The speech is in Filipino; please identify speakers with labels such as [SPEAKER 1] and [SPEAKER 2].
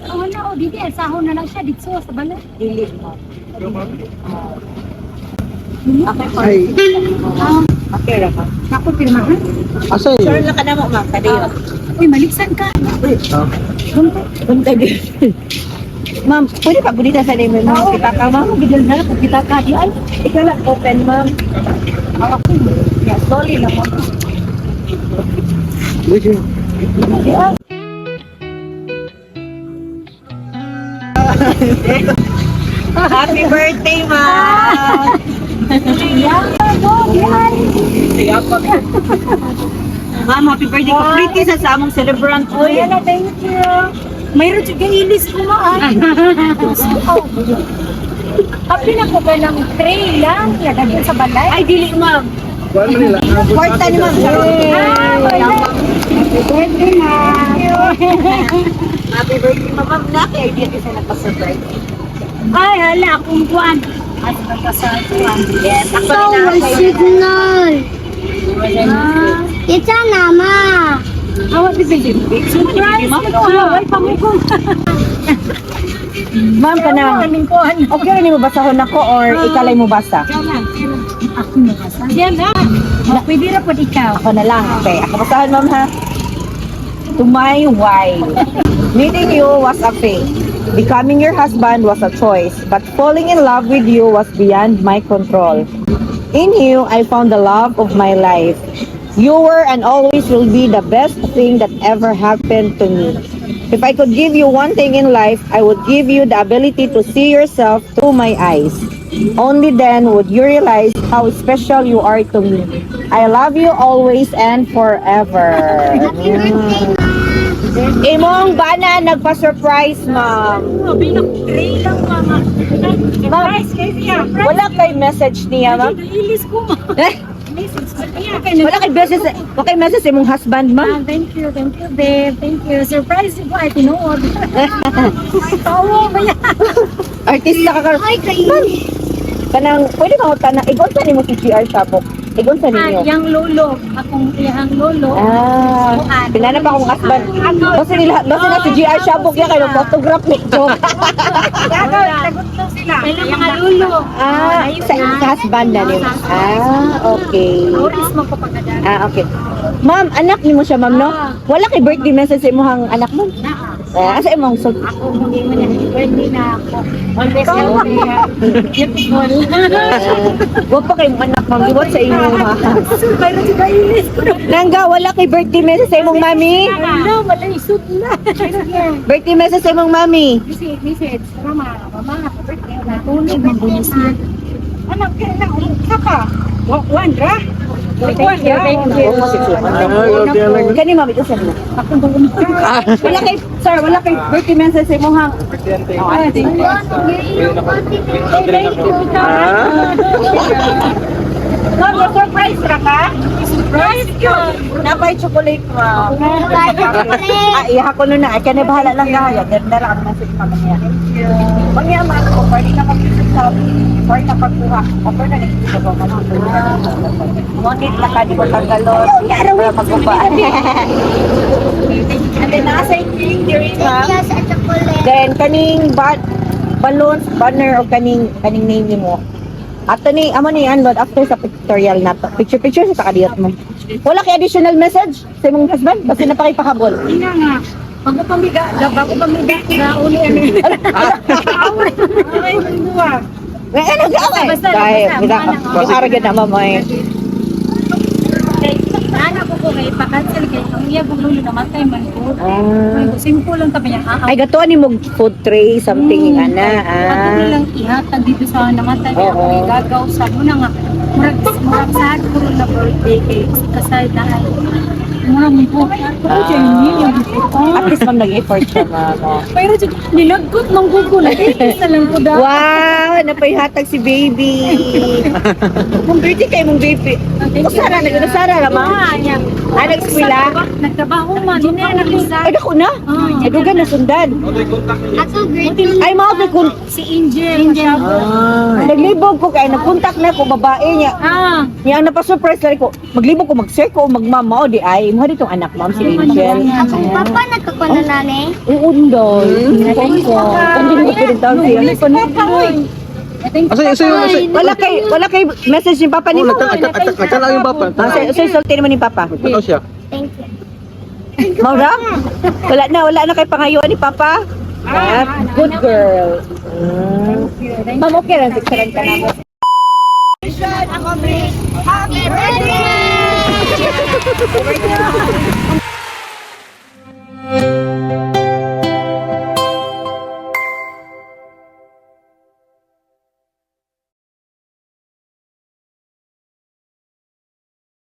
[SPEAKER 1] Oh na, oh, dito, sahon na lang siya dito sa bala.
[SPEAKER 2] Dili mo.
[SPEAKER 3] Ay,
[SPEAKER 2] Okay ra ka.
[SPEAKER 1] Ako pirmahan.
[SPEAKER 3] asa
[SPEAKER 2] Sure
[SPEAKER 3] yun?
[SPEAKER 2] na ka na mo, ma'am. Kadayo.
[SPEAKER 1] Uy, maliksan ka.
[SPEAKER 2] Buntag yun. Ma'am, pwede pa gulita sa name mo. Kita ka, ma'am. Bigyan na lang kita ka. Ay, ikaw lang open, ma'am. Ako, yeah, sorry lang, ma'am. Happy birthday, ma'am!
[SPEAKER 1] Yan, oh, yan.
[SPEAKER 2] Ma'am, happy birthday ko. Pretty sa samong celebrant. Uy,
[SPEAKER 1] Ayan na, thank you. Mayroon siya ilis ko maan. Happy na ko ba ng tray lang? Lagay sa balay.
[SPEAKER 2] ay, dili, ma'am.
[SPEAKER 3] Kuhan mo nila.
[SPEAKER 2] Kwarta ni ma'am.
[SPEAKER 1] Happy birthday na.
[SPEAKER 2] Happy birthday, ma'am. Naki, idea kasi nagpa-surprise.
[SPEAKER 1] Ay, hala, akong buwan. At nagkasaluan.
[SPEAKER 2] Yes, ako
[SPEAKER 4] So,
[SPEAKER 2] rin
[SPEAKER 4] may
[SPEAKER 2] na.
[SPEAKER 4] signal. It's a nama.
[SPEAKER 1] Awat di bigyan. Surprise mo to. Ay, pamukong.
[SPEAKER 2] Ma'am, kanang.
[SPEAKER 1] Kaming kuhan.
[SPEAKER 2] Okay rin mo basahon ako or ikalay mo basa?
[SPEAKER 1] Ako na basta. Yan na. Pwede na po ikaw.
[SPEAKER 2] Ako na lang. Okay, ako basahan, ma'am, ha? To my wife. Meeting you was a fate. Becoming your husband was a choice. But falling in love with you was beyond my control. In you, I found the love of my life. You were and always will be the best thing that ever happened to me. If I could give you one thing in life, I would give you the ability to see yourself through my eyes. Only then would you realize how special you are to me. I love you always and forever.
[SPEAKER 4] Happy birthday, Ma.
[SPEAKER 2] Imong bana nagpa-surprise, ma'am.
[SPEAKER 1] Sabi na, tray lang mama. Surprise kayo siya.
[SPEAKER 2] Wala kay message niya, ma'am.
[SPEAKER 1] Ilis ko ma. Message ko niya.
[SPEAKER 2] Wala kay message imong husband, ma'am.
[SPEAKER 1] Thank you, babe. Thank you. Surprise ko ay tinuod. Tawo ba yan?
[SPEAKER 2] Artista ka karon.
[SPEAKER 4] Hi, kayo.
[SPEAKER 2] Kanang pwede ba tanang igon sa nimo si GR Sabok? Igon sa ninyo.
[SPEAKER 1] Yang lolo. Akong iyang lolo.
[SPEAKER 2] Pinana pa akong husband. Basta na si GR Sabok ya kayo photograph nito.
[SPEAKER 1] Sagot daw sila. Kailan mga lolo.
[SPEAKER 2] Sa husband na niyo. Okay.
[SPEAKER 1] Oris mo ko pagkadaan.
[SPEAKER 2] Okay. Ma'am, anak ni mo siya, ma'am, no? Wala kay birthday message sa imong anak mo? Asa imong sud?
[SPEAKER 1] Ako hindi mo na birthday na ako. Always beautiful.
[SPEAKER 2] Wag pa kayong anak, ma'am. Iwat sa inyo, ha?
[SPEAKER 1] Mayroon si Bailis.
[SPEAKER 2] Nangga, wala kay birthday message sa imong mami?
[SPEAKER 1] Ano, malaysod na.
[SPEAKER 2] Birthday message sa imong mami?
[SPEAKER 1] Message. Mama, birthday na. Tulog ng bulis na. Anak, kailan ka pa? Wandra? Thank you, thank you.
[SPEAKER 2] Kani ma'am, ito sa inyo. Wala kay, sir, wala kay birthday message sa imong hang. Ma'am, surprise ra ka?
[SPEAKER 1] Surprise ka.
[SPEAKER 2] Napay chocolate, ma'am. Iya ko nun na. Ay, kaya bahala lang gaya. Ganda lang ang message pa niya. Pagyaman ko, pwede na mag-isip sa pwede na pagkuha. Offer na nagkita ko ka ng ngunit na ka, di ko tagalon. Para magkuha. And then, nasa yung theory, ma'am.
[SPEAKER 4] Yes, at chocolate.
[SPEAKER 2] Then, kaning balloons, banner, o kaning name mo. Ato ni, amo ni unload after sa pictorial na to. Picture sa takadiyot mo. Wala kay additional message sa imong husband? Basta na pakipahabol.
[SPEAKER 1] Hindi nga. Bago pamiga na uli ano yun. Ay, buwa.
[SPEAKER 2] Ano ka okay?
[SPEAKER 1] Basta,
[SPEAKER 2] Dahil,
[SPEAKER 1] basta,
[SPEAKER 2] yung aragyan na mamay.
[SPEAKER 1] Anak ko kay pa-cancel kay ang iya gulo namatay man ko. Simple lang tabi niya.
[SPEAKER 2] Ay, gatuan ni mo food tray, something
[SPEAKER 1] Hmm.
[SPEAKER 2] ana.
[SPEAKER 1] Ako nilang ihatag dito sa namatay niya.
[SPEAKER 2] Oo.
[SPEAKER 1] Ako gagaw sa muna nga. Murag sad ko rin na birthday kay kasay na ay. Murag mo po.
[SPEAKER 2] At least ma'am nag-effort siya, ma'am.
[SPEAKER 1] Pero nilagkot ng Google. Isa lang ko daw.
[SPEAKER 2] Wow! Napaihatag si baby. Kung birthday kayo mong baby. Usara, nag-usara naman. Nag-eskwela.
[SPEAKER 1] Nagtrabaho man. Hindi na nakisa.
[SPEAKER 2] Ay, dako na. Adugan na sundan.
[SPEAKER 4] Ako, grade
[SPEAKER 2] Ay, mga kung
[SPEAKER 1] Si Angel.
[SPEAKER 2] naglibog ko kaya nag-contact na ko babae niya. Niya ang napasurprise lang ko. Maglibog ko, mag-share ko, magmama o di ay. Mga itong anak, ma'am, si Angel.
[SPEAKER 4] Ako, papa, nagkakuna nanay.
[SPEAKER 2] Uundol. Hindi mo pwede tawag siya.
[SPEAKER 3] Asay.
[SPEAKER 2] Wala kay message ni Papa ni mo.
[SPEAKER 3] Nagkala yung papa.
[SPEAKER 2] Say sulti naman ni Papa.
[SPEAKER 3] Ito siya.
[SPEAKER 4] Thank you.
[SPEAKER 2] Maura? Wala na kay pangayuan ni Papa. Good girl. Ma'am, okay lang. Sigsaran ka na mo.
[SPEAKER 4] Happy birthday!